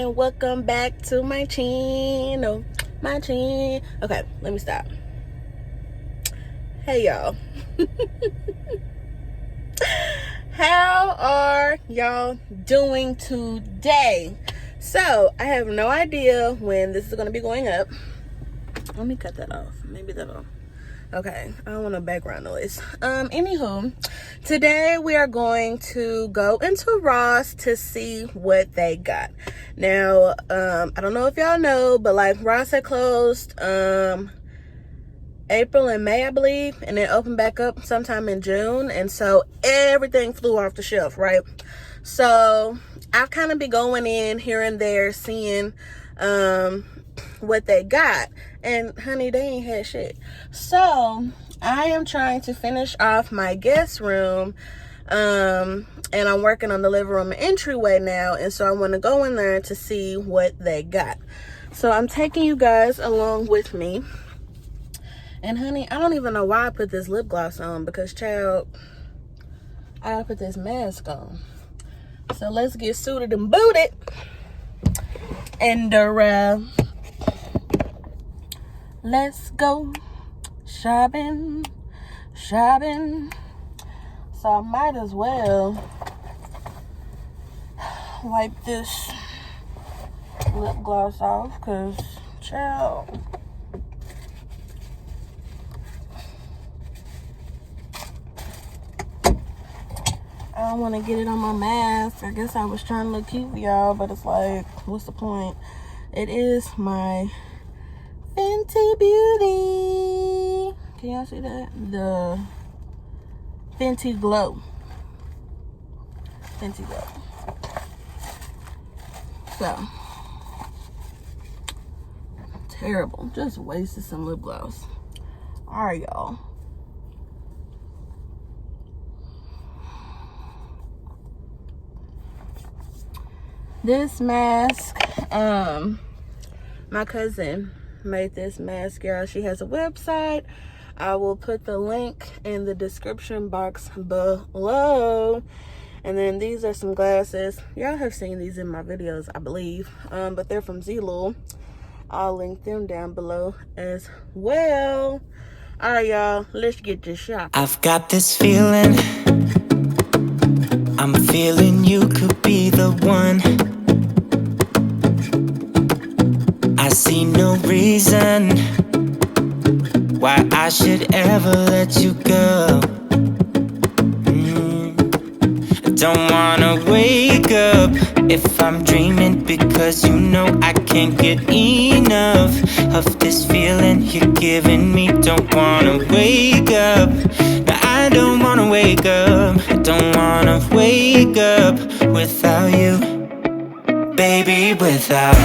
and welcome back to my channel. Okay, let me stop. Hey y'all. How are y'all doing today? So I have no idea when this is going to be going up. Let me cut that off. Maybe that'll... Okay, I don't want no background noise. Anywho, today we are going to go into Ross to see what they got. Now, I don't know if y'all know, but like Ross had closed April and May, I believe, and then opened back up sometime in June, and so everything flew off the shelf, right? So I've kind of been going in here and there, seeing what they got, and honey, they ain't had shit. So I am trying to finish off my guest room, and I'm working on the living room entryway now, and so I want to go in there to see what they got. So I'm taking you guys along with me. And honey, I don't even know why I put this lip gloss on, because child, I gotta put this mask on. So let's get suited and booted. And let's go shopping. So I might as well wipe this lip gloss off, because child, I don't want to get it on my mask. I guess I was trying to look cute for y'all, but it's like, what's the point? It is my Fenty Beauty. Can y'all see that? The Fenty Glow. Fenty Glow. So, terrible. Just wasted some lip gloss. Alright, y'all. This mask, my cousin made this mask, y'all. She has a website. I will put the link in the description box below. And then these are some glasses. Y'all have seen these in my videos, I believe. But they're from Zlul. I'll link them down below as well. All right, y'all, let's get this shop. I've got this feeling. I'm feeling you could be the one. I see no reason why I should ever let you go. Don't wanna wake up if I'm dreaming, because you know I can't get enough of this feeling you're giving me. Don't wanna wake up. No, I don't wanna wake up. I don't wanna wake up without you, baby, without.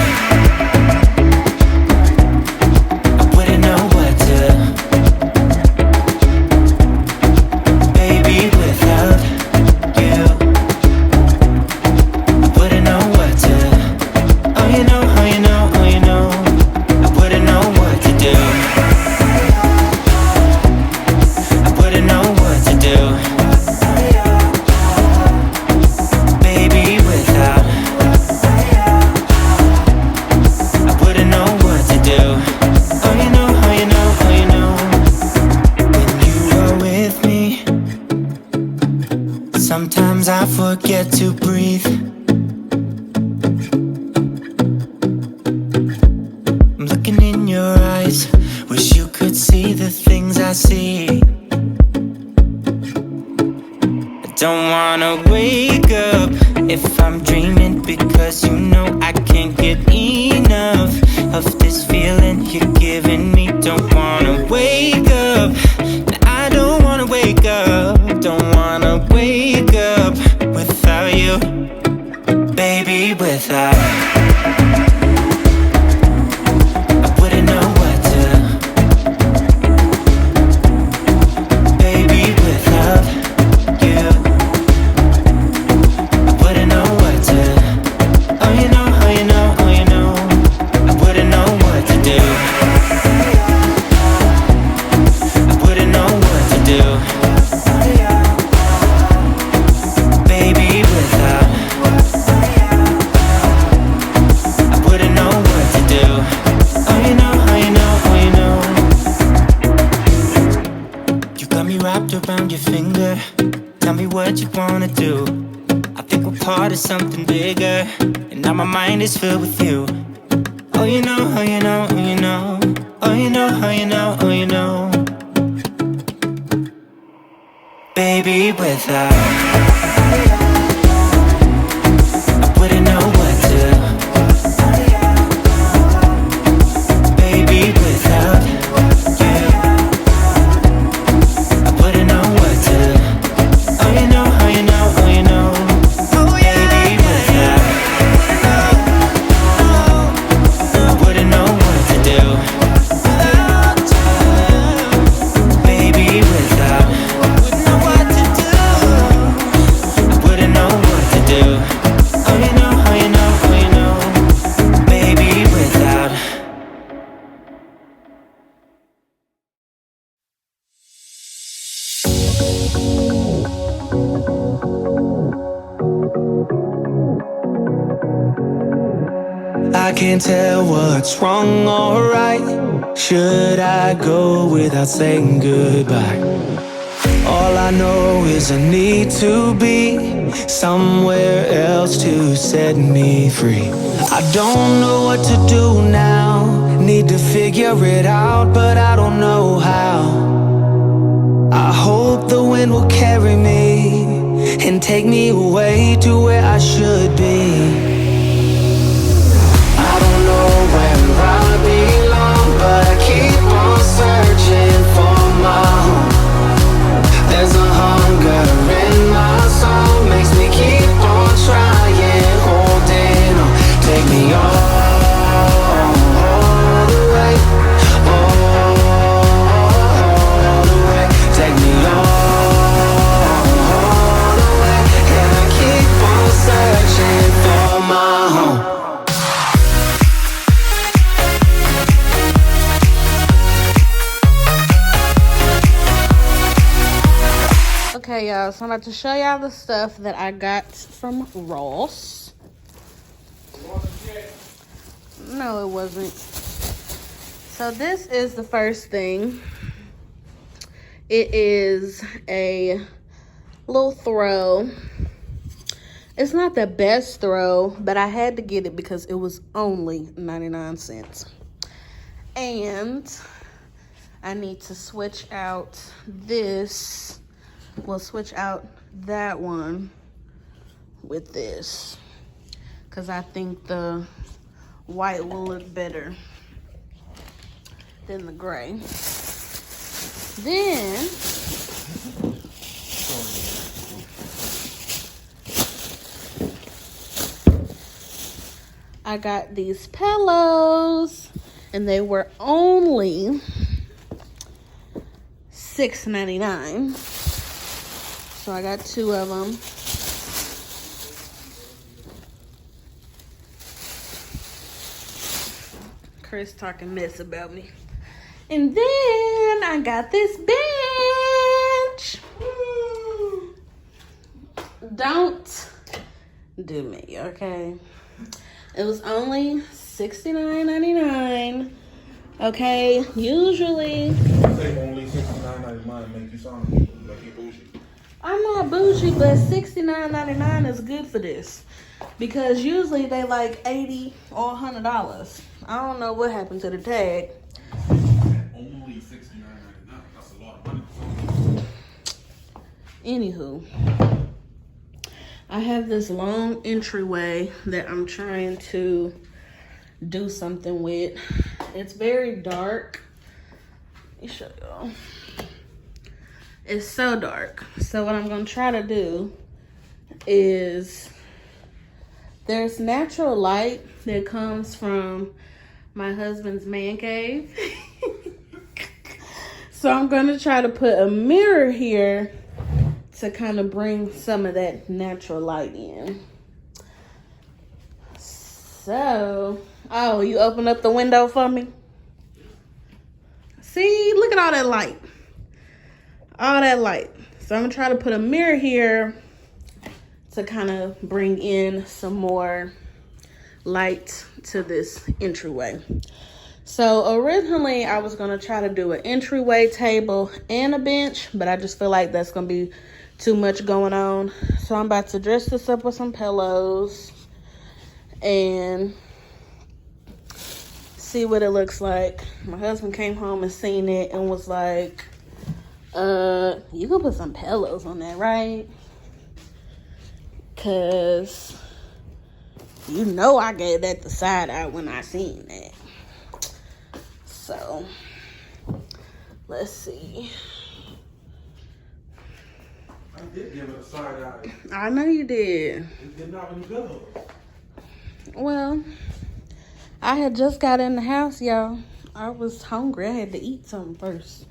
I wouldn't know what to. Baby, without you, I wouldn't know what to. Oh, you know, oh, you know, oh, you know, I wouldn't know what to do. I wouldn't know what to do. Baby, without. I wouldn't know what to do. Oh, you know, oh, you know, oh, you know. When you are with me, sometimes I forget to breathe. I'm looking in your eyes, wish you could see the things I see. I don't wanna wake up if I'm dreaming, because you know I can't get enough of this feeling you're giving me. Don't wanna wake up. No, I don't wanna wake up. Don't wanna wake up without you, baby, without. I wouldn't know what to. Baby, without you, I wouldn't know what to. Oh, you know, oh, you know, oh, you know, I wouldn't know what to do. I wouldn't know what to do. Baby, without. finger. Tell me what you wanna do. I think we're part of something bigger, and now my mind is filled with you. Oh, you know, oh, you know, oh, you know. Oh, you know, oh, you know, oh, you know. Baby, without I wouldn't know what to. Baby, without you I wouldn't know what to. Oh, you know, oh, you know, oh, you know. Baby, without I wouldn't know what to do. Baby, without I can't tell what's wrong or right. Should I go without saying goodbye? All I know is I need to be somewhere else to set me free. I don't know what to do now. Need to figure it out, but I don't know how. I hope the wind will carry me and take me away to where I should be. I don't know where I belong, but I keep on searching for my home. There's a hunger in my soul, makes me keep on trying, holding on. Take me all the way, all the way. Take me all the way, and I keep on searching for my home. Okay, y'all, so I'm about to show y'all the stuff that I got from Ross. No, it wasn't. So this is the first thing. It is a little throw. It's not the best throw, but I had to get it because it was only 99 cents. And I need to switch out this. We'll switch out that one with this because I think the white will look better than the gray. Then I got these pillows and they were only $6.99. So I got 2 of them. Chris talking mess about me. And then I got this bench. Don't do me, okay? It was only $69.99. Okay, usually. Say only $69.99 make you sound like you bougie. I'm not bougie, but $69.99 is good for this. Because usually they like $80 or $100. I don't know what happened to the tag. Only $69.99. That's a lot of money. Anywho, I have this long entryway that I'm trying to do something with. It's very dark. Let me show y'all. It's so dark. So what I'm gonna try to do is, there's natural light that comes from my husband's man cave. So I'm gonna try to put a mirror here to kind of bring some of that natural light in. So, oh, you open up the window for me? See, look at all that light. All that light. So I'm gonna try to put a mirror here to kind of bring in some more light to this entryway. So originally I was gonna try to do an entryway table and a bench, but I just feel like that's gonna be too much going on. So I'm about to dress this up with some pillows and see what it looks like. My husband came home and seen it and was like, you can put some pillows on that, right? Cause you know I gave that the side eye when I seen that. So let's see. I did give it a side eye. I know you did. It did not in good. Well, I had just got in the house, y'all. I was hungry. I had to eat something first.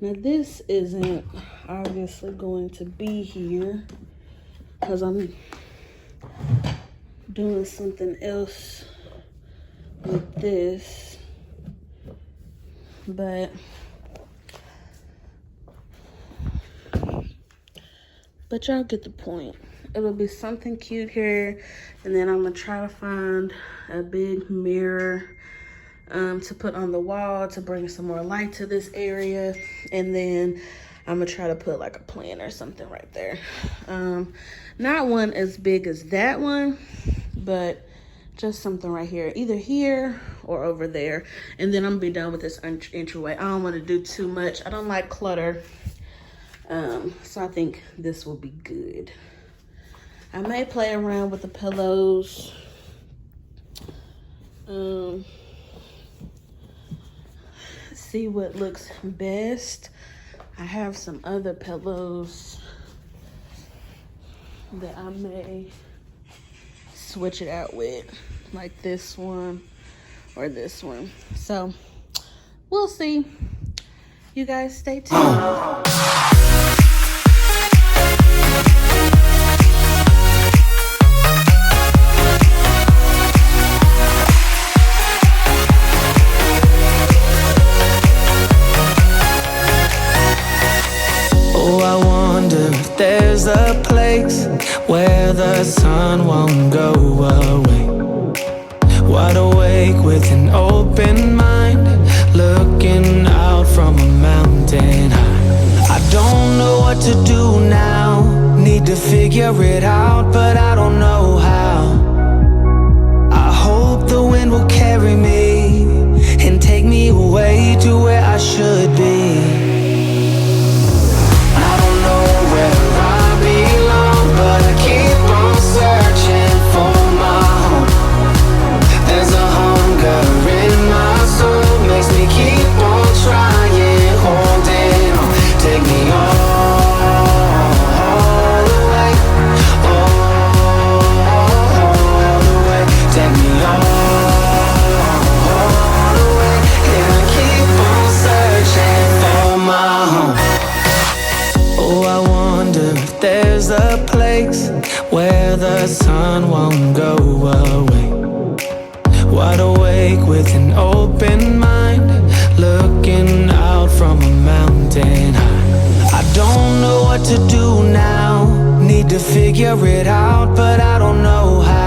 Now this isn't obviously going to be here because I'm doing something else with this, but y'all get the point. It'll be something cute here, and then I'm gonna try to find a big mirror to put on the wall to bring some more light to this area, and then I'm gonna try to put like a plant or something right there. Not one as big as that one, but just something right here, either here or over there, and then I'm gonna be done with this entryway. I don't want to do too much. I don't like clutter, so I think this will be good. I may play around with the pillows. See what looks best. I have some other pillows that I may switch it out with, like this one or this one. So we'll see. You guys stay tuned. There's a place where the sun won't go away. Wide awake with an open mind, looking out from a mountain high. I don't know what to do now, need to figure it out, but I don't know how. I hope the wind will carry me and take me away to where I should be. But I keep on searching for my home. There's a hunger in my soul, makes me keep on trying, holding on. Take me all the way, all the way. Take me all the way, and I keep on searching for my home. Oh, I wonder if there's a place where the sun won't go away. Wide awake with an open mind, looking out from a mountain high. I don't know what to do now, need to figure it out, but I don't know how.